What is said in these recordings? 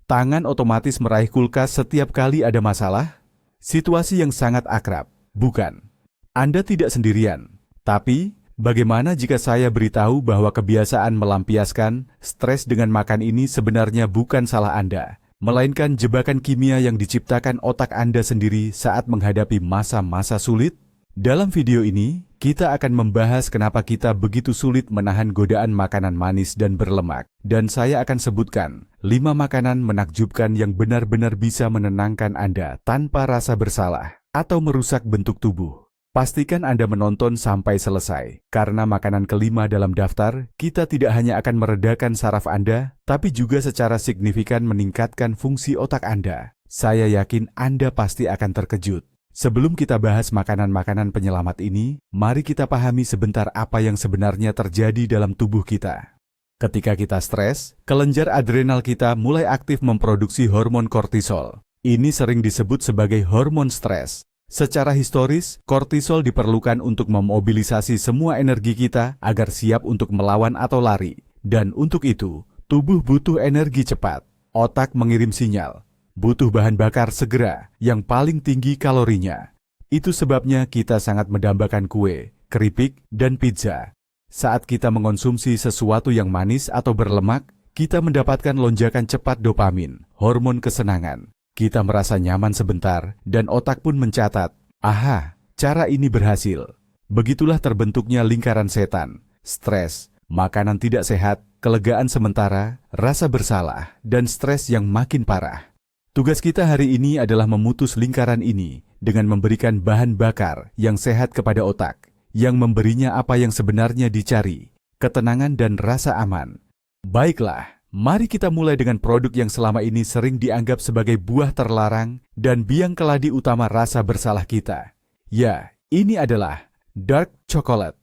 Tangan otomatis meraih kulkas setiap kali ada masalah? Situasi yang sangat akrab, bukan? Anda tidak sendirian. Tapi, bagaimana jika saya beritahu bahwa kebiasaan melampiaskan stres dengan makan ini sebenarnya bukan salah Anda, melainkan jebakan kimia yang diciptakan otak Anda sendiri saat menghadapi masa-masa sulit? Dalam video ini, kita akan membahas kenapa kita begitu sulit menahan godaan makanan manis dan berlemak. Dan saya akan sebutkan 5 makanan menakjubkan yang benar-benar bisa menenangkan Anda tanpa rasa bersalah atau merusak bentuk tubuh. Pastikan Anda menonton sampai selesai, karena makanan kelima dalam daftar, kita tidak hanya akan meredakan saraf Anda, tapi juga secara signifikan meningkatkan fungsi otak Anda. Saya yakin Anda pasti akan terkejut. Sebelum kita bahas makanan-makanan penyelamat ini, mari kita pahami sebentar apa yang sebenarnya terjadi dalam tubuh kita. Ketika kita stres, kelenjar adrenal kita mulai aktif memproduksi hormon kortisol. Ini sering disebut sebagai hormon stres. Secara historis, kortisol diperlukan untuk memobilisasi semua energi kita agar siap untuk melawan atau lari. Dan untuk itu, tubuh butuh energi cepat. Otak mengirim sinyal. Butuh bahan bakar segera, yang paling tinggi kalorinya. Itu sebabnya kita sangat mendambakan kue, keripik, dan pizza. Saat kita mengonsumsi sesuatu yang manis atau berlemak, kita mendapatkan lonjakan cepat dopamin, hormon kesenangan. Kita merasa nyaman sebentar, dan otak pun mencatat, "Aha, cara ini berhasil." Begitulah terbentuknya lingkaran setan, stres, makanan tidak sehat, kelegaan sementara, rasa bersalah, dan stres yang makin parah. Tugas kita hari ini adalah memutus lingkaran ini dengan memberikan bahan bakar yang sehat kepada otak, yang memberinya apa yang sebenarnya dicari, ketenangan dan rasa aman. Baiklah, mari kita mulai dengan produk yang selama ini sering dianggap sebagai buah terlarang dan biang keladi utama rasa bersalah kita. Ya, ini adalah dark chocolate.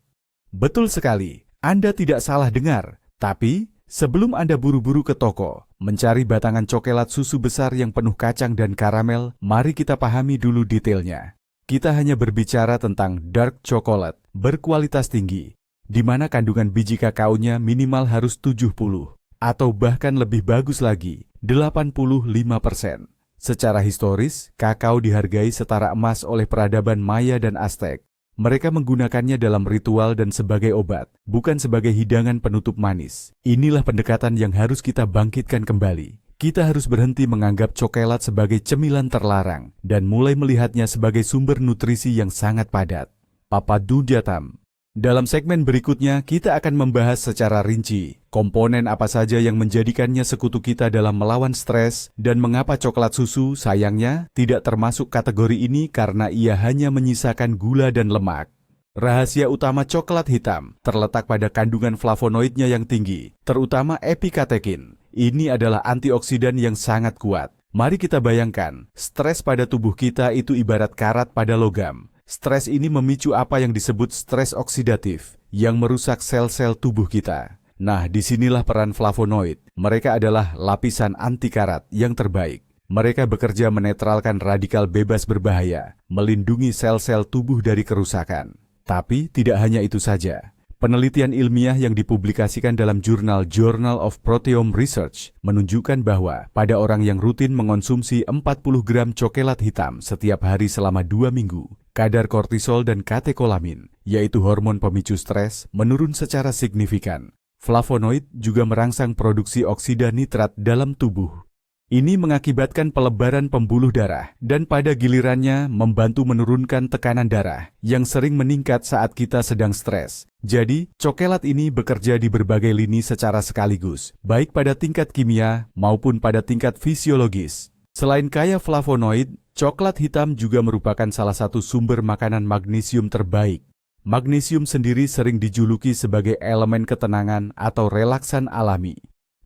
Betul sekali, Anda tidak salah dengar, tapi sebelum Anda buru-buru ke toko, mencari batangan coklat susu besar yang penuh kacang dan karamel, mari kita pahami dulu detailnya. Kita hanya berbicara tentang dark chocolate berkualitas tinggi, di mana kandungan biji kakaonya minimal harus 70, atau bahkan lebih bagus lagi, 85%. Secara historis, kakao dihargai setara emas oleh peradaban Maya dan Aztec. Mereka menggunakannya dalam ritual dan sebagai obat, bukan sebagai hidangan penutup manis. Inilah pendekatan yang harus kita bangkitkan kembali. Kita harus berhenti menganggap coklat sebagai cemilan terlarang dan mulai melihatnya sebagai sumber nutrisi yang sangat padat. Papadudyatam. Dalam segmen berikutnya, kita akan membahas secara rinci komponen apa saja yang menjadikannya sekutu kita dalam melawan stres dan mengapa coklat susu sayangnya tidak termasuk kategori ini karena ia hanya menyisakan gula dan lemak. Rahasia utama coklat hitam terletak pada kandungan flavonoidnya yang tinggi, terutama epikatekin. Ini adalah antioksidan yang sangat kuat. Mari kita bayangkan, stres pada tubuh kita itu ibarat karat pada logam. Stres ini memicu apa yang disebut stres oksidatif, yang merusak sel-sel tubuh kita. Nah, disinilah peran flavonoid. Mereka adalah lapisan anti karat yang terbaik. Mereka bekerja menetralkan radikal bebas berbahaya, melindungi sel-sel tubuh dari kerusakan. Tapi tidak hanya itu saja. Penelitian ilmiah yang dipublikasikan dalam jurnal Journal of Proteome Research menunjukkan bahwa pada orang yang rutin mengonsumsi 40 gram coklat hitam setiap hari selama 2 minggu, kadar kortisol dan katekolamin, yaitu hormon pemicu stres, menurun secara signifikan. Flavonoid juga merangsang produksi oksida nitrat dalam tubuh. Ini mengakibatkan pelebaran pembuluh darah dan pada gilirannya membantu menurunkan tekanan darah yang sering meningkat saat kita sedang stres. Jadi, coklat ini bekerja di berbagai lini secara sekaligus, baik pada tingkat kimia maupun pada tingkat fisiologis. Selain kaya flavonoid, coklat hitam juga merupakan salah satu sumber makanan magnesium terbaik. Magnesium sendiri sering dijuluki sebagai elemen ketenangan atau relaksan alami.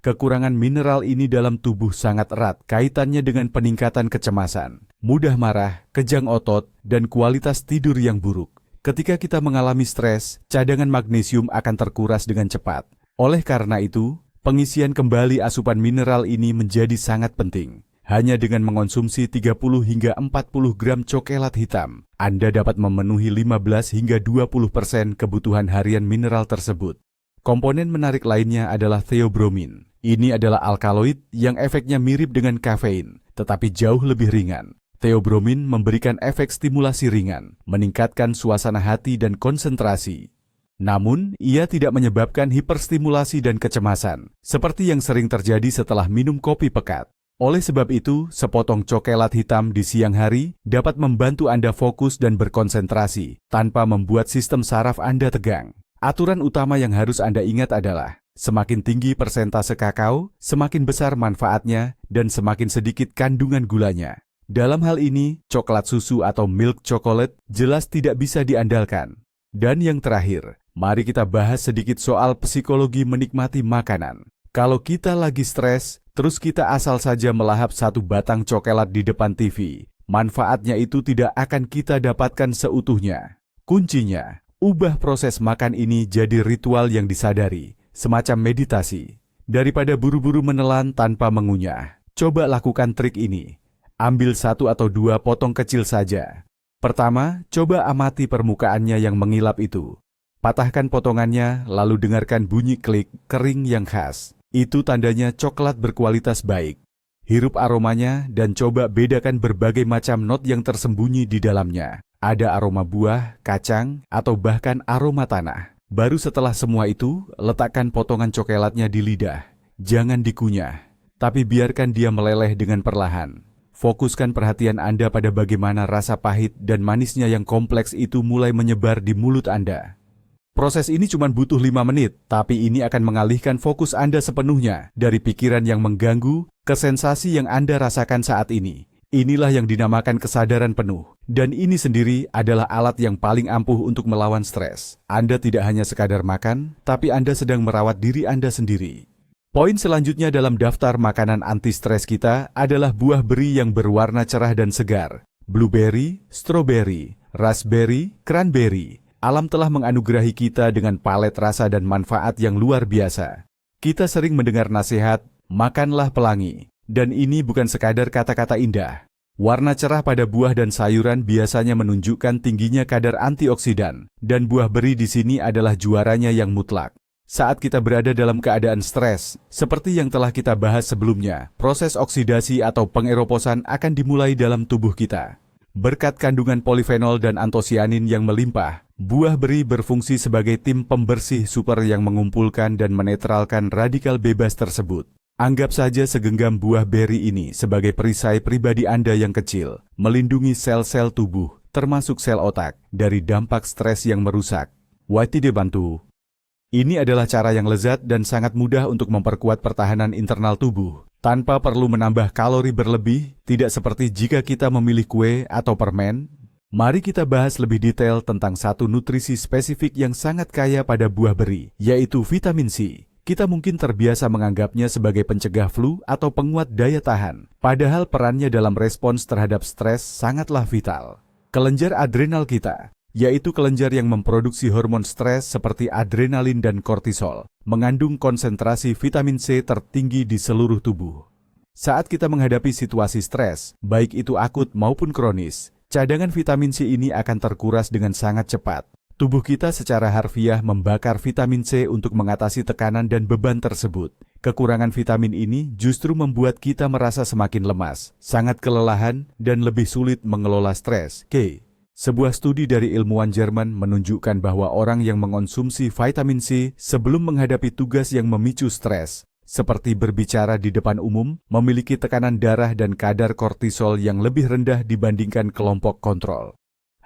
Kekurangan mineral ini dalam tubuh sangat erat kaitannya dengan peningkatan kecemasan, mudah marah, kejang otot, dan kualitas tidur yang buruk. Ketika kita mengalami stres, cadangan magnesium akan terkuras dengan cepat. Oleh karena itu, pengisian kembali asupan mineral ini menjadi sangat penting. Hanya dengan mengonsumsi 30 hingga 40 gram coklat hitam, Anda dapat memenuhi 15 hingga 20% kebutuhan harian mineral tersebut. Komponen menarik lainnya adalah theobromin. Ini adalah alkaloid yang efeknya mirip dengan kafein, tetapi jauh lebih ringan. Theobromine memberikan efek stimulasi ringan, meningkatkan suasana hati dan konsentrasi. Namun, ia tidak menyebabkan hiperstimulasi dan kecemasan, seperti yang sering terjadi setelah minum kopi pekat. Oleh sebab itu, sepotong coklat hitam di siang hari dapat membantu Anda fokus dan berkonsentrasi, tanpa membuat sistem saraf Anda tegang. Aturan utama yang harus Anda ingat adalah, semakin tinggi persentase kakao, semakin besar manfaatnya, dan semakin sedikit kandungan gulanya. Dalam hal ini, coklat susu atau milk chocolate jelas tidak bisa diandalkan. Dan yang terakhir, mari kita bahas sedikit soal psikologi menikmati makanan. Kalau kita lagi stres, terus kita asal saja melahap satu batang coklat di depan TV, manfaatnya itu tidak akan kita dapatkan seutuhnya. Kuncinya, ubah proses makan ini jadi ritual yang disadari, semacam meditasi. Daripada buru-buru menelan tanpa mengunyah, coba lakukan trik ini. Ambil 1 atau 2 potong kecil saja. Pertama, coba amati permukaannya yang mengilap itu. Patahkan potongannya, lalu dengarkan bunyi klik kering yang khas. Itu tandanya coklat berkualitas baik. Hirup aromanya dan coba bedakan berbagai macam not yang tersembunyi di dalamnya. Ada aroma buah, kacang, atau bahkan aroma tanah. Baru setelah semua itu, letakkan potongan coklatnya di lidah. Jangan dikunyah, tapi biarkan dia meleleh dengan perlahan. Fokuskan perhatian Anda pada bagaimana rasa pahit dan manisnya yang kompleks itu mulai menyebar di mulut Anda. Proses ini cuma butuh 5 menit, tapi ini akan mengalihkan fokus Anda sepenuhnya dari pikiran yang mengganggu ke sensasi yang Anda rasakan saat ini. Inilah yang dinamakan kesadaran penuh. Dan ini sendiri adalah alat yang paling ampuh untuk melawan stres. Anda tidak hanya sekadar makan, tapi Anda sedang merawat diri Anda sendiri. Poin selanjutnya dalam daftar makanan anti-stres kita adalah buah beri yang berwarna cerah dan segar. Blueberry, strawberry, raspberry, cranberry. Alam telah menganugerahi kita dengan palet rasa dan manfaat yang luar biasa. Kita sering mendengar nasihat, makanlah pelangi. Dan ini bukan sekadar kata-kata indah. Warna cerah pada buah dan sayuran biasanya menunjukkan tingginya kadar antioksidan. Dan buah beri di sini adalah juaranya yang mutlak. Saat kita berada dalam keadaan stres, seperti yang telah kita bahas sebelumnya, proses oksidasi atau pengeroposan akan dimulai dalam tubuh kita. Berkat kandungan polifenol dan antosianin yang melimpah, buah beri berfungsi sebagai tim pembersih super yang mengumpulkan dan menetralkan radikal bebas tersebut. Anggap saja segenggam buah beri ini sebagai perisai pribadi Anda yang kecil, melindungi sel-sel tubuh, termasuk sel otak, dari dampak stres yang merusak. Wati bantu. Ini adalah cara yang lezat dan sangat mudah untuk memperkuat pertahanan internal tubuh, tanpa perlu menambah kalori berlebih, tidak seperti jika kita memilih kue atau permen. Mari kita bahas lebih detail tentang satu nutrisi spesifik yang sangat kaya pada buah beri, yaitu vitamin C. Kita mungkin terbiasa menganggapnya sebagai pencegah flu atau penguat daya tahan, padahal perannya dalam respons terhadap stres sangatlah vital. Kelenjar adrenal kita, yaitu kelenjar yang memproduksi hormon stres seperti adrenalin dan kortisol, mengandung konsentrasi vitamin C tertinggi di seluruh tubuh. Saat kita menghadapi situasi stres, baik itu akut maupun kronis, cadangan vitamin C ini akan terkuras dengan sangat cepat. Tubuh kita secara harfiah membakar vitamin C untuk mengatasi tekanan dan beban tersebut. Kekurangan vitamin ini justru membuat kita merasa semakin lemas, sangat kelelahan, dan lebih sulit mengelola stres. Sebuah studi dari ilmuwan Jerman menunjukkan bahwa orang yang mengonsumsi vitamin C sebelum menghadapi tugas yang memicu stres, seperti berbicara di depan umum, memiliki tekanan darah dan kadar kortisol yang lebih rendah dibandingkan kelompok kontrol.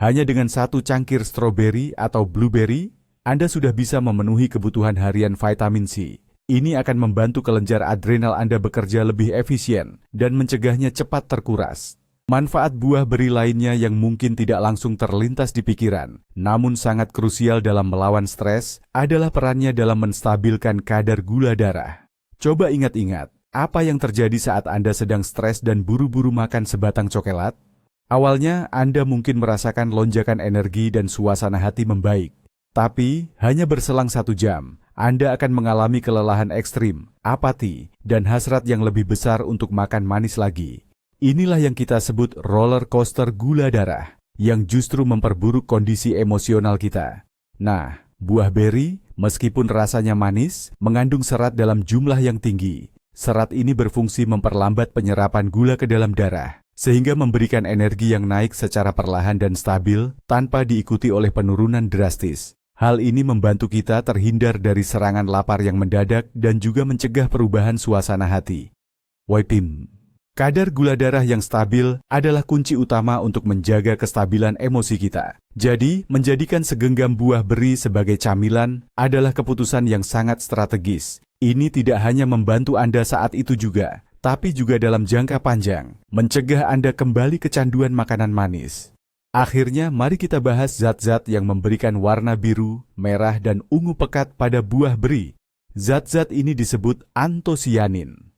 Hanya dengan 1 cangkir stroberi atau blueberry, Anda sudah bisa memenuhi kebutuhan harian vitamin C. Ini akan membantu kelenjar adrenal Anda bekerja lebih efisien dan mencegahnya cepat terkuras. Manfaat buah beri lainnya yang mungkin tidak langsung terlintas di pikiran, namun sangat krusial dalam melawan stres, adalah perannya dalam menstabilkan kadar gula darah. Coba ingat-ingat, apa yang terjadi saat Anda sedang stres dan buru-buru makan sebatang coklat? Awalnya, Anda mungkin merasakan lonjakan energi dan suasana hati membaik. Tapi, hanya berselang 1 jam, Anda akan mengalami kelelahan ekstrim, apati, dan hasrat yang lebih besar untuk makan manis lagi. Inilah yang kita sebut roller coaster gula darah, yang justru memperburuk kondisi emosional kita. Nah, buah beri Meskipun rasanya manis, mengandung serat dalam jumlah yang tinggi. Serat ini berfungsi memperlambat penyerapan gula ke dalam darah, sehingga memberikan energi yang naik secara perlahan dan stabil tanpa diikuti oleh penurunan drastis. Hal ini membantu kita terhindar dari serangan lapar yang mendadak dan juga mencegah perubahan suasana hati. Wipim. Kadar gula darah yang stabil adalah kunci utama untuk menjaga kestabilan emosi kita. Jadi, menjadikan segenggam buah beri sebagai camilan adalah keputusan yang sangat strategis. Ini tidak hanya membantu Anda saat itu juga, tapi juga dalam jangka panjang, mencegah Anda kembali kecanduan makanan manis. Akhirnya, mari kita bahas zat-zat yang memberikan warna biru, merah, dan ungu pekat pada buah beri. Zat-zat ini disebut antosianin.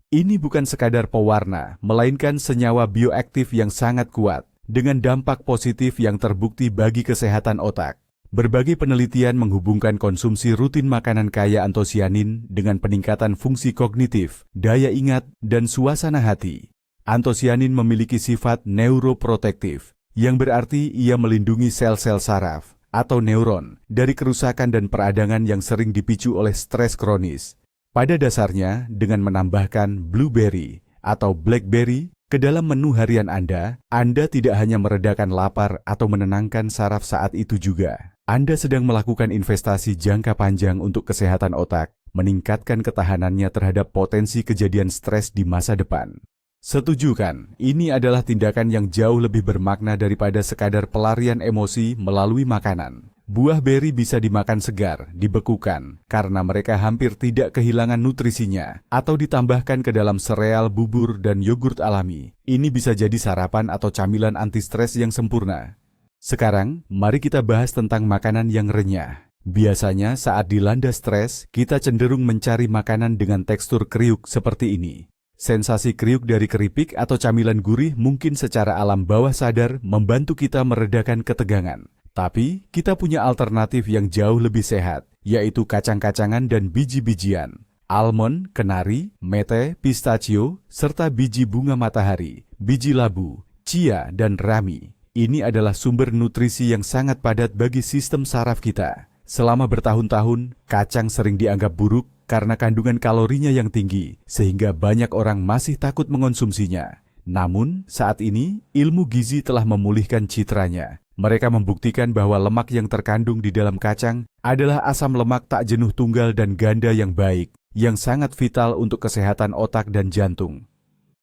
Ini bukan sekadar pewarna, melainkan senyawa bioaktif yang sangat kuat, dengan dampak positif yang terbukti bagi kesehatan otak. Berbagai penelitian menghubungkan konsumsi rutin makanan kaya antosianin dengan peningkatan fungsi kognitif, daya ingat, dan suasana hati. Antosianin memiliki sifat neuroprotektif, yang berarti ia melindungi sel-sel saraf atau neuron dari kerusakan dan peradangan yang sering dipicu oleh stres kronis. Pada dasarnya, dengan menambahkan blueberry atau blackberry ke dalam menu harian Anda tidak hanya meredakan lapar atau menenangkan saraf saat itu juga. Anda sedang melakukan investasi jangka panjang untuk kesehatan otak, meningkatkan ketahanannya terhadap potensi kejadian stres di masa depan. Setuju kan? Ini adalah tindakan yang jauh lebih bermakna daripada sekadar pelarian emosi melalui makanan. Buah beri bisa dimakan segar, dibekukan, karena mereka hampir tidak kehilangan nutrisinya, atau ditambahkan ke dalam sereal, bubur, dan yogurt alami. Ini bisa jadi sarapan atau camilan anti-stres yang sempurna. Sekarang, mari kita bahas tentang makanan yang renyah. Biasanya saat dilanda stres, kita cenderung mencari makanan dengan tekstur kriuk seperti ini. Sensasi kriuk dari keripik atau camilan gurih mungkin secara alam bawah sadar membantu kita meredakan ketegangan. Tapi, kita punya alternatif yang jauh lebih sehat, yaitu kacang-kacangan dan biji-bijian. Almond, kenari, mete, pistachio, serta biji bunga matahari, biji labu, chia, dan rami. Ini adalah sumber nutrisi yang sangat padat bagi sistem saraf kita. Selama bertahun-tahun, kacang sering dianggap buruk karena kandungan kalorinya yang tinggi, sehingga banyak orang masih takut mengonsumsinya. Namun, saat ini, ilmu gizi telah memulihkan citranya. Mereka membuktikan bahwa lemak yang terkandung di dalam kacang adalah asam lemak tak jenuh tunggal dan ganda yang baik, yang sangat vital untuk kesehatan otak dan jantung.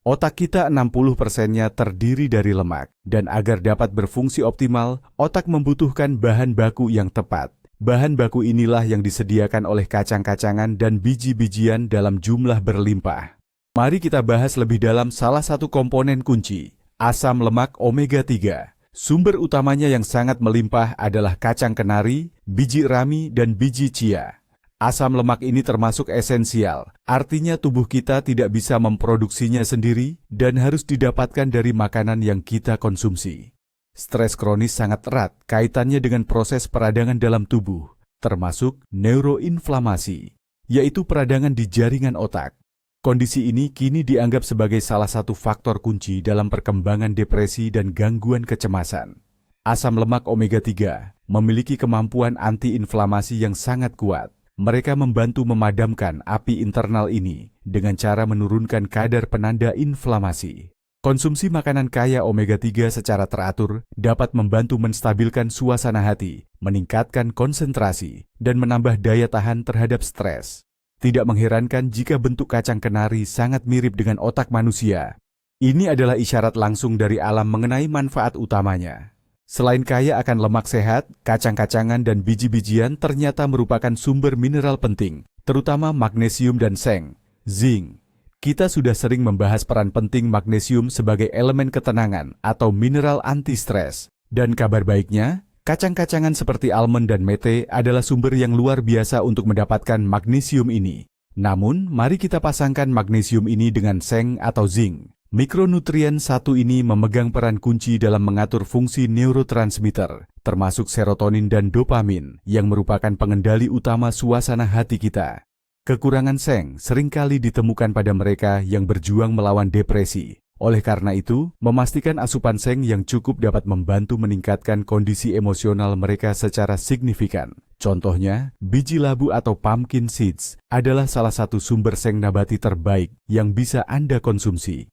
Otak kita 60%-nya terdiri dari lemak, dan agar dapat berfungsi optimal, otak membutuhkan bahan baku yang tepat. Bahan baku inilah yang disediakan oleh kacang-kacangan dan biji-bijian dalam jumlah berlimpah. Mari kita bahas lebih dalam salah satu komponen kunci, asam lemak omega 3. Sumber utamanya yang sangat melimpah adalah kacang kenari, biji rami, dan biji chia. Asam lemak ini termasuk esensial, artinya tubuh kita tidak bisa memproduksinya sendiri dan harus didapatkan dari makanan yang kita konsumsi. Stres kronis sangat erat kaitannya dengan proses peradangan dalam tubuh, termasuk neuroinflamasi, yaitu peradangan di jaringan otak. Kondisi ini kini dianggap sebagai salah satu faktor kunci dalam perkembangan depresi dan gangguan kecemasan. Asam lemak omega 3 memiliki kemampuan antiinflamasi yang sangat kuat. Mereka membantu memadamkan api internal ini dengan cara menurunkan kadar penanda inflamasi. Konsumsi makanan kaya omega 3 secara teratur dapat membantu menstabilkan suasana hati, meningkatkan konsentrasi, dan menambah daya tahan terhadap stres. Tidak mengherankan jika bentuk kacang kenari sangat mirip dengan otak manusia. Ini adalah isyarat langsung dari alam mengenai manfaat utamanya. Selain kaya akan lemak sehat, kacang-kacangan dan biji-bijian ternyata merupakan sumber mineral penting, terutama magnesium dan seng, zinc. Kita sudah sering membahas peran penting magnesium sebagai elemen ketenangan atau mineral anti-stres. Dan kabar baiknya, kacang-kacangan seperti almond dan mete adalah sumber yang luar biasa untuk mendapatkan magnesium ini. Namun, mari kita pasangkan magnesium ini dengan seng atau zinc. Mikronutrien satu ini memegang peran kunci dalam mengatur fungsi neurotransmitter, termasuk serotonin dan dopamin, yang merupakan pengendali utama suasana hati kita. Kekurangan seng seringkali ditemukan pada mereka yang berjuang melawan depresi. Oleh karena itu, memastikan asupan seng yang cukup dapat membantu meningkatkan kondisi emosional mereka secara signifikan. Contohnya, biji labu atau pumpkin seeds adalah salah satu sumber seng nabati terbaik yang bisa Anda konsumsi.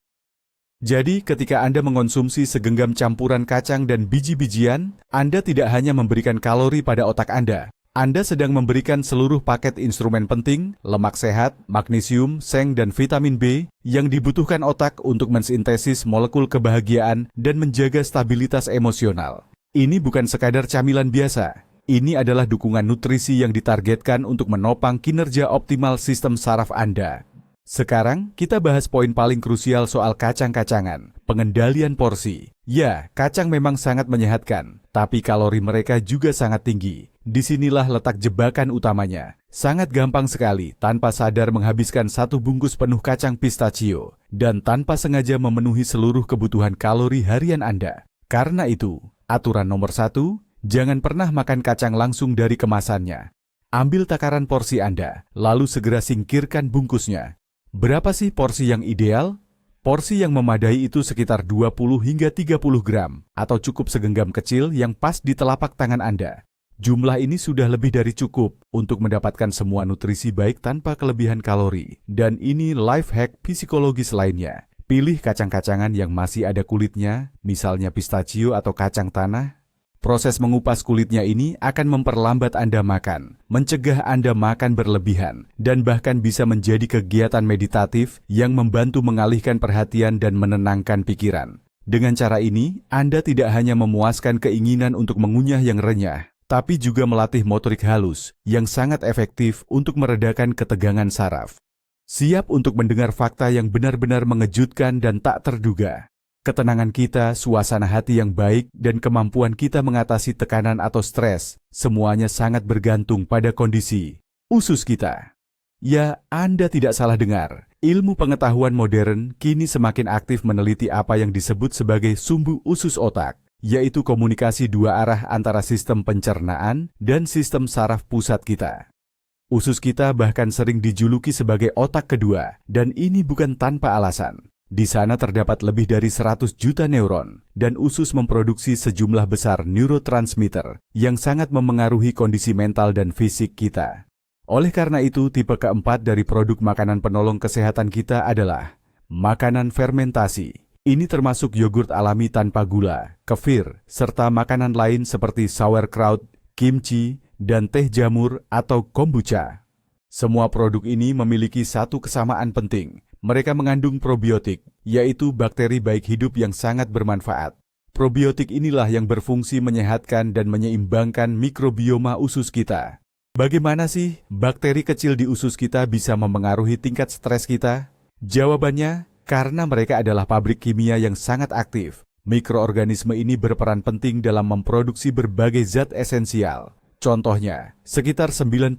Jadi, ketika Anda mengonsumsi segenggam campuran kacang dan biji-bijian, Anda tidak hanya memberikan kalori pada otak Anda sedang memberikan seluruh paket instrumen penting, lemak sehat, magnesium, seng, dan vitamin B yang dibutuhkan otak untuk mensintesis molekul kebahagiaan dan menjaga stabilitas emosional. Ini bukan sekadar camilan biasa. Ini adalah dukungan nutrisi yang ditargetkan untuk menopang kinerja optimal sistem saraf Anda. Sekarang, kita bahas poin paling krusial soal kacang-kacangan, pengendalian porsi. Ya, kacang memang sangat menyehatkan, tapi kalori mereka juga sangat tinggi. Disinilah letak jebakan utamanya. Sangat gampang sekali tanpa sadar menghabiskan satu bungkus penuh kacang pistachio dan tanpa sengaja memenuhi seluruh kebutuhan kalori harian Anda. Karena itu, aturan nomor 1, jangan pernah makan kacang langsung dari kemasannya. Ambil takaran porsi Anda, lalu segera singkirkan bungkusnya. Berapa sih porsi yang ideal? Porsi yang memadai itu sekitar 20 hingga 30 gram, atau cukup segenggam kecil yang pas di telapak tangan Anda. Jumlah ini sudah lebih dari cukup untuk mendapatkan semua nutrisi baik tanpa kelebihan kalori. Dan ini life hack psikologis lainnya. Pilih kacang-kacangan yang masih ada kulitnya, misalnya pistachio atau kacang tanah. Proses mengupas kulitnya ini akan memperlambat Anda makan, mencegah Anda makan berlebihan, dan bahkan bisa menjadi kegiatan meditatif yang membantu mengalihkan perhatian dan menenangkan pikiran. Dengan cara ini, Anda tidak hanya memuaskan keinginan untuk mengunyah yang renyah, tapi juga melatih motorik halus yang sangat efektif untuk meredakan ketegangan saraf. Siap untuk mendengar fakta yang benar-benar mengejutkan dan tak terduga. Ketenangan kita, suasana hati yang baik, dan kemampuan kita mengatasi tekanan atau stres, semuanya sangat bergantung pada kondisi usus kita. Ya, Anda tidak salah dengar. Ilmu pengetahuan modern kini semakin aktif meneliti apa yang disebut sebagai sumbu usus otak, yaitu komunikasi dua arah antara sistem pencernaan dan sistem saraf pusat kita. Usus kita bahkan sering dijuluki sebagai otak kedua, dan ini bukan tanpa alasan. Di sana terdapat lebih dari 100 juta neuron, dan usus memproduksi sejumlah besar neurotransmitter yang sangat memengaruhi kondisi mental dan fisik kita. Oleh karena itu, tipe keempat dari produk makanan penolong kesehatan kita adalah makanan fermentasi. Ini termasuk yogurt alami tanpa gula, kefir, serta makanan lain seperti sauerkraut, kimchi, dan teh jamur atau kombucha. Semua produk ini memiliki satu kesamaan penting. Mereka mengandung probiotik, yaitu bakteri baik hidup yang sangat bermanfaat. Probiotik inilah yang berfungsi menyehatkan dan menyeimbangkan mikrobioma usus kita. Bagaimana sih bakteri kecil di usus kita bisa memengaruhi tingkat stres kita? Jawabannya, karena mereka adalah pabrik kimia yang sangat aktif. Mikroorganisme ini berperan penting dalam memproduksi berbagai zat esensial. Contohnya, sekitar 95%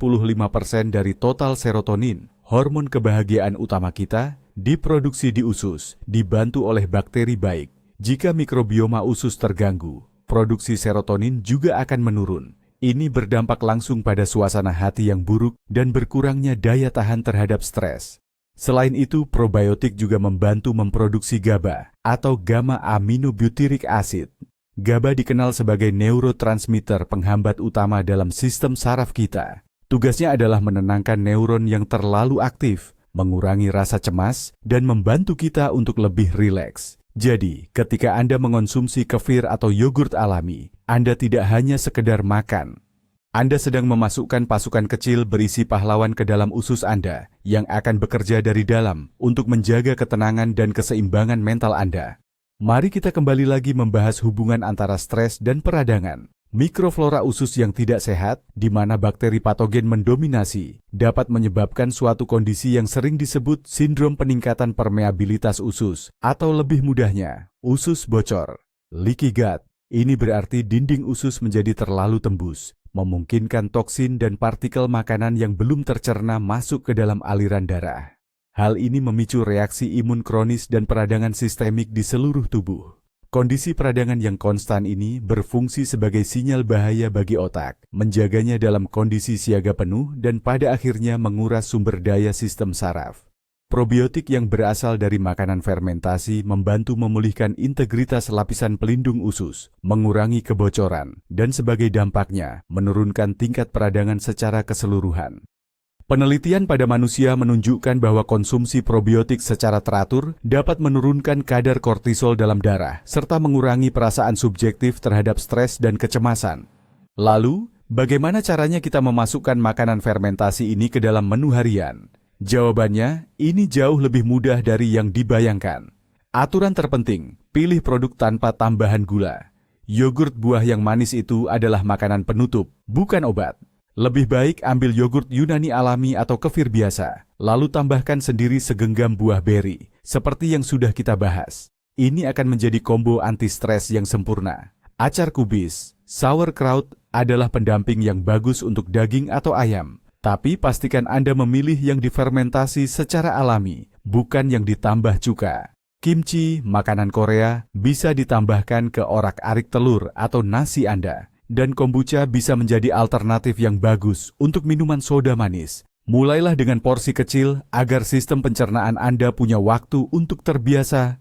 dari total serotonin, hormon kebahagiaan utama kita, diproduksi di usus, dibantu oleh bakteri baik. Jika mikrobioma usus terganggu, produksi serotonin juga akan menurun. Ini berdampak langsung pada suasana hati yang buruk dan berkurangnya daya tahan terhadap stres. Selain itu, probiotik juga membantu memproduksi GABA atau gamma aminobutyric acid. GABA dikenal sebagai neurotransmitter penghambat utama dalam sistem saraf kita. Tugasnya adalah menenangkan neuron yang terlalu aktif, mengurangi rasa cemas, dan membantu kita untuk lebih rileks. Jadi, ketika Anda mengonsumsi kefir atau yogurt alami, Anda tidak hanya sekedar makan. Anda sedang memasukkan pasukan kecil berisi pahlawan ke dalam usus Anda yang akan bekerja dari dalam untuk menjaga ketenangan dan keseimbangan mental Anda. Mari kita kembali lagi membahas hubungan antara stres dan peradangan. Mikroflora usus yang tidak sehat, di mana bakteri patogen mendominasi, dapat menyebabkan suatu kondisi yang sering disebut sindrom peningkatan permeabilitas usus, atau lebih mudahnya, usus bocor. Leaky gut, ini berarti dinding usus menjadi terlalu tembus, memungkinkan toksin dan partikel makanan yang belum tercerna masuk ke dalam aliran darah. Hal ini memicu reaksi imun kronis dan peradangan sistemik di seluruh tubuh. Kondisi peradangan yang konstan ini berfungsi sebagai sinyal bahaya bagi otak, menjaganya dalam kondisi siaga penuh dan pada akhirnya menguras sumber daya sistem saraf. Probiotik yang berasal dari makanan fermentasi membantu memulihkan integritas lapisan pelindung usus, mengurangi kebocoran, dan sebagai dampaknya menurunkan tingkat peradangan secara keseluruhan. Penelitian pada manusia menunjukkan bahwa konsumsi probiotik secara teratur dapat menurunkan kadar kortisol dalam darah, serta mengurangi perasaan subjektif terhadap stres dan kecemasan. Lalu, bagaimana caranya kita memasukkan makanan fermentasi ini ke dalam menu harian? Jawabannya, ini jauh lebih mudah dari yang dibayangkan. Aturan terpenting, pilih produk tanpa tambahan gula. Yogurt buah yang manis itu adalah makanan penutup, bukan obat. Lebih baik ambil yogurt Yunani alami atau kefir biasa, lalu tambahkan sendiri segenggam buah beri, seperti yang sudah kita bahas. Ini akan menjadi combo anti-stres yang sempurna. Acar kubis, sauerkraut adalah pendamping yang bagus untuk daging atau ayam. Tapi pastikan Anda memilih yang difermentasi secara alami, bukan yang ditambah cuka. Kimchi, makanan Korea, bisa ditambahkan ke orak-arik telur atau nasi Anda. Dan kombucha bisa menjadi alternatif yang bagus untuk minuman soda manis. Mulailah dengan porsi kecil agar sistem pencernaan Anda punya waktu untuk terbiasa.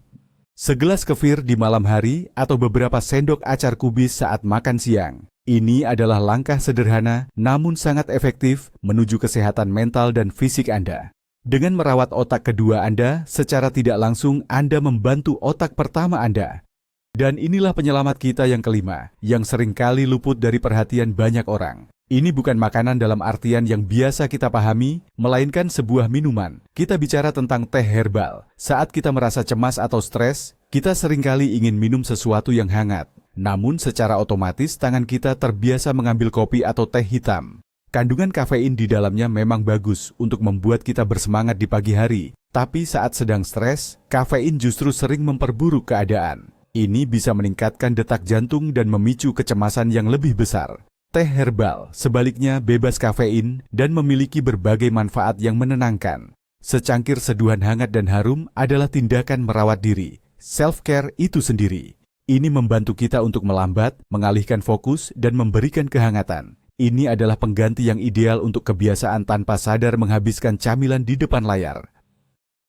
Segelas kefir di malam hari atau beberapa sendok acar kubis saat makan siang. Ini adalah langkah sederhana namun sangat efektif menuju kesehatan mental dan fisik Anda. Dengan merawat otak kedua Anda, secara tidak langsung Anda membantu otak pertama Anda. Dan inilah penyelamat kita yang kelima, yang seringkali luput dari perhatian banyak orang. Ini bukan makanan dalam artian yang biasa kita pahami, melainkan sebuah minuman. Kita bicara tentang teh herbal. Saat kita merasa cemas atau stres, kita seringkali ingin minum sesuatu yang hangat. Namun secara otomatis tangan kita terbiasa mengambil kopi atau teh hitam. Kandungan kafein di dalamnya memang bagus untuk membuat kita bersemangat di pagi hari. Tapi saat sedang stres, kafein justru sering memperburuk keadaan. Ini bisa meningkatkan detak jantung dan memicu kecemasan yang lebih besar. Teh herbal sebaliknya bebas kafein dan memiliki berbagai manfaat yang menenangkan. Secangkir seduhan hangat dan harum adalah tindakan merawat diri. Self-care itu sendiri. Ini membantu kita untuk melambat, mengalihkan fokus, dan memberikan kehangatan. Ini adalah pengganti yang ideal untuk kebiasaan tanpa sadar menghabiskan camilan di depan layar.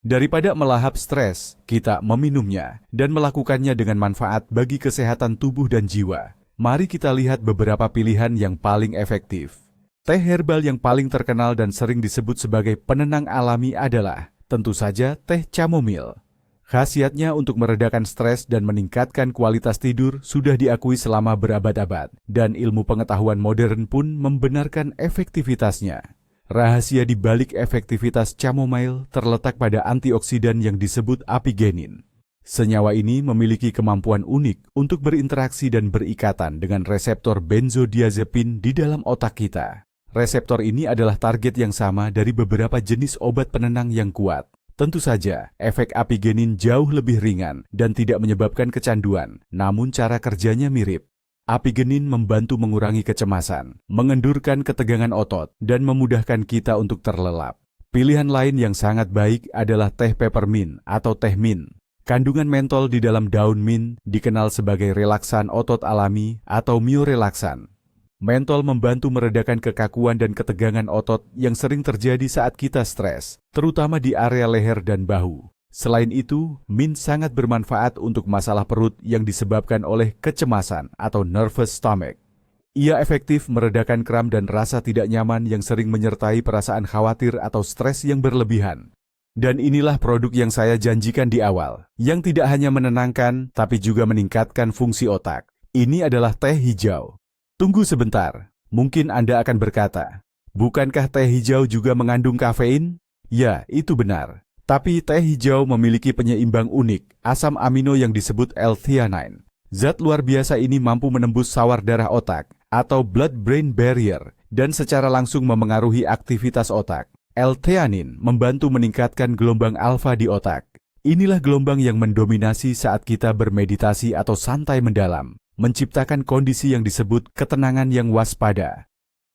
Daripada melahap stres, kita meminumnya dan melakukannya dengan manfaat bagi kesehatan tubuh dan jiwa. Mari kita lihat beberapa pilihan yang paling efektif. Teh herbal yang paling terkenal dan sering disebut sebagai penenang alami adalah, tentu saja, teh chamomile. Khasiatnya untuk meredakan stres dan meningkatkan kualitas tidur sudah diakui selama berabad-abad, dan ilmu pengetahuan modern pun membenarkan efektivitasnya. Rahasia di balik efektivitas chamomile terletak pada antioksidan yang disebut apigenin. Senyawa ini memiliki kemampuan unik untuk berinteraksi dan berikatan dengan reseptor benzodiazepin di dalam otak kita. Reseptor ini adalah target yang sama dari beberapa jenis obat penenang yang kuat. Tentu saja, efek apigenin jauh lebih ringan dan tidak menyebabkan kecanduan, namun cara kerjanya mirip. Apigenin membantu mengurangi kecemasan, mengendurkan ketegangan otot, dan memudahkan kita untuk terlelap. Pilihan lain yang sangat baik adalah teh peppermint atau teh mint. Kandungan mentol di dalam daun mint dikenal sebagai relaksan otot alami atau myorelaksan. Mentol membantu meredakan kekakuan dan ketegangan otot yang sering terjadi saat kita stres, terutama di area leher dan bahu. Selain itu, mint sangat bermanfaat untuk masalah perut yang disebabkan oleh kecemasan atau nervous stomach. Ia efektif meredakan kram dan rasa tidak nyaman yang sering menyertai perasaan khawatir atau stres yang berlebihan. Dan inilah produk yang saya janjikan di awal, yang tidak hanya menenangkan, tapi juga meningkatkan fungsi otak. Ini adalah teh hijau. Tunggu sebentar, mungkin Anda akan berkata, bukankah teh hijau juga mengandung kafein? Ya, itu benar. Tapi teh hijau memiliki penyeimbang unik, asam amino yang disebut L-theanine. Zat luar biasa ini mampu menembus sawar darah otak, atau blood-brain barrier, dan secara langsung memengaruhi aktivitas otak. L-theanine membantu meningkatkan gelombang alfa di otak. Inilah gelombang yang mendominasi saat kita bermeditasi atau santai mendalam, menciptakan kondisi yang disebut ketenangan yang waspada,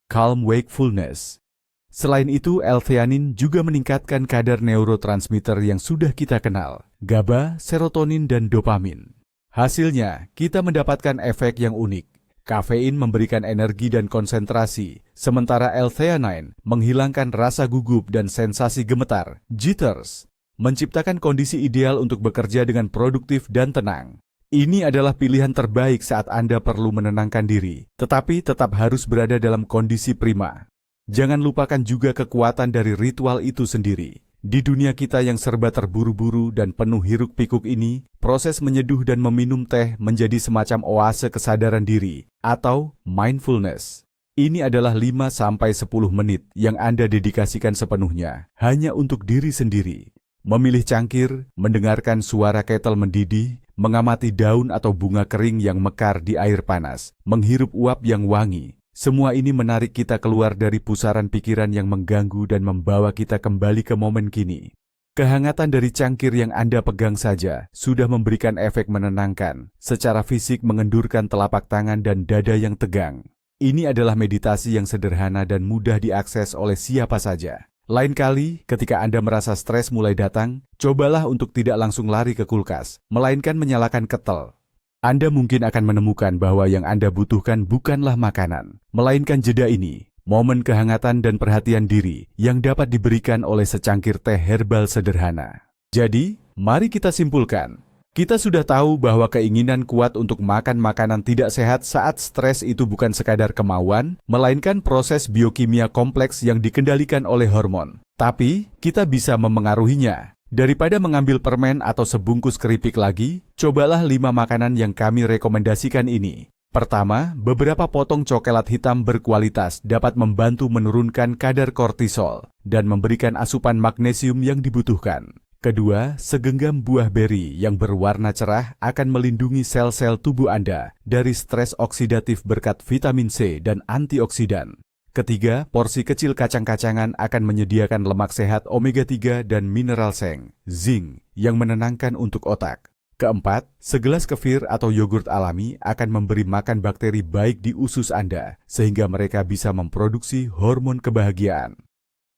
calm wakefulness. Selain itu, L-theanine juga meningkatkan kadar neurotransmitter yang sudah kita kenal, GABA, serotonin, dan dopamin. Hasilnya, kita mendapatkan efek yang unik. Kafein memberikan energi dan konsentrasi, sementara L-theanine menghilangkan rasa gugup dan sensasi gemetar, jitters. menciptakan kondisi ideal untuk bekerja dengan produktif dan tenang. Ini adalah pilihan terbaik saat Anda perlu menenangkan diri, tetapi tetap harus berada dalam kondisi prima. Jangan lupakan juga kekuatan dari ritual itu sendiri. Di dunia kita yang serba terburu-buru dan penuh hiruk-pikuk ini, proses menyeduh dan meminum teh menjadi semacam oase kesadaran diri atau mindfulness. Ini adalah 5-10 menit yang Anda dedikasikan sepenuhnya hanya untuk diri sendiri. Memilih cangkir, mendengarkan suara kettle mendidih, mengamati daun atau bunga kering yang mekar di air panas, menghirup uap yang wangi. Semua ini menarik kita keluar dari pusaran pikiran yang mengganggu dan membawa kita kembali ke momen kini. Kehangatan dari cangkir yang Anda pegang saja sudah memberikan efek menenangkan, secara fisik mengendurkan telapak tangan dan dada yang tegang. Ini adalah meditasi yang sederhana dan mudah diakses oleh siapa saja. Lain kali, ketika Anda merasa stres mulai datang, cobalah untuk tidak langsung lari ke kulkas, melainkan menyalakan kettle. Anda mungkin akan menemukan bahwa yang Anda butuhkan bukanlah makanan, melainkan jeda ini, momen kehangatan dan perhatian diri yang dapat diberikan oleh secangkir teh herbal sederhana. Jadi, mari kita simpulkan. Kita sudah tahu bahwa keinginan kuat untuk makan makanan tidak sehat saat stres itu bukan sekadar kemauan, melainkan proses biokimia kompleks yang dikendalikan oleh hormon. Tapi, kita bisa memengaruhinya. Daripada mengambil permen atau sebungkus keripik lagi, cobalah 5 makanan yang kami rekomendasikan ini. Pertama, beberapa potong coklat hitam berkualitas dapat membantu menurunkan kadar kortisol dan memberikan asupan magnesium yang dibutuhkan. Kedua, segenggam buah beri yang berwarna cerah akan melindungi sel-sel tubuh Anda dari stres oksidatif berkat vitamin C dan antioksidan. Ketiga, porsi kecil kacang-kacangan akan menyediakan lemak sehat omega 3 dan mineral seng, zinc, yang menenangkan untuk otak. Keempat, segelas kefir atau yogurt alami akan memberi makan bakteri baik di usus Anda, sehingga mereka bisa memproduksi hormon kebahagiaan.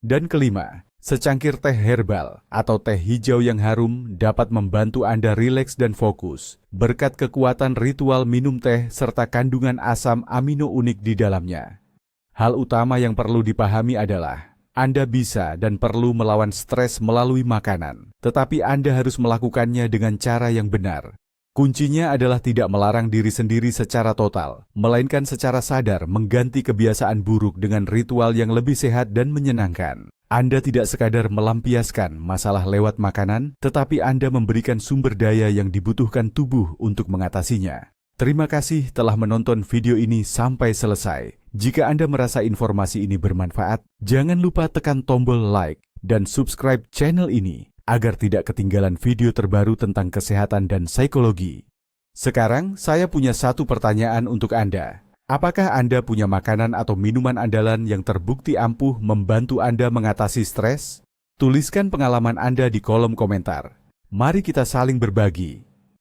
Dan kelima, secangkir teh herbal atau teh hijau yang harum dapat membantu Anda rileks dan fokus, berkat kekuatan ritual minum teh serta kandungan asam amino unik di dalamnya. Hal utama yang perlu dipahami adalah, Anda bisa dan perlu melawan stres melalui makanan, tetapi Anda harus melakukannya dengan cara yang benar. Kuncinya adalah tidak melarang diri sendiri secara total, melainkan secara sadar mengganti kebiasaan buruk dengan ritual yang lebih sehat dan menyenangkan. Anda tidak sekadar melampiaskan masalah lewat makanan, tetapi Anda memberikan sumber daya yang dibutuhkan tubuh untuk mengatasinya. Terima kasih telah menonton video ini sampai selesai. Jika Anda merasa informasi ini bermanfaat, jangan lupa tekan tombol like dan subscribe channel ini agar tidak ketinggalan video terbaru tentang kesehatan dan psikologi. Sekarang, saya punya satu pertanyaan untuk Anda. Apakah Anda punya makanan atau minuman andalan yang terbukti ampuh membantu Anda mengatasi stres? Tuliskan pengalaman Anda di kolom komentar. Mari kita saling berbagi.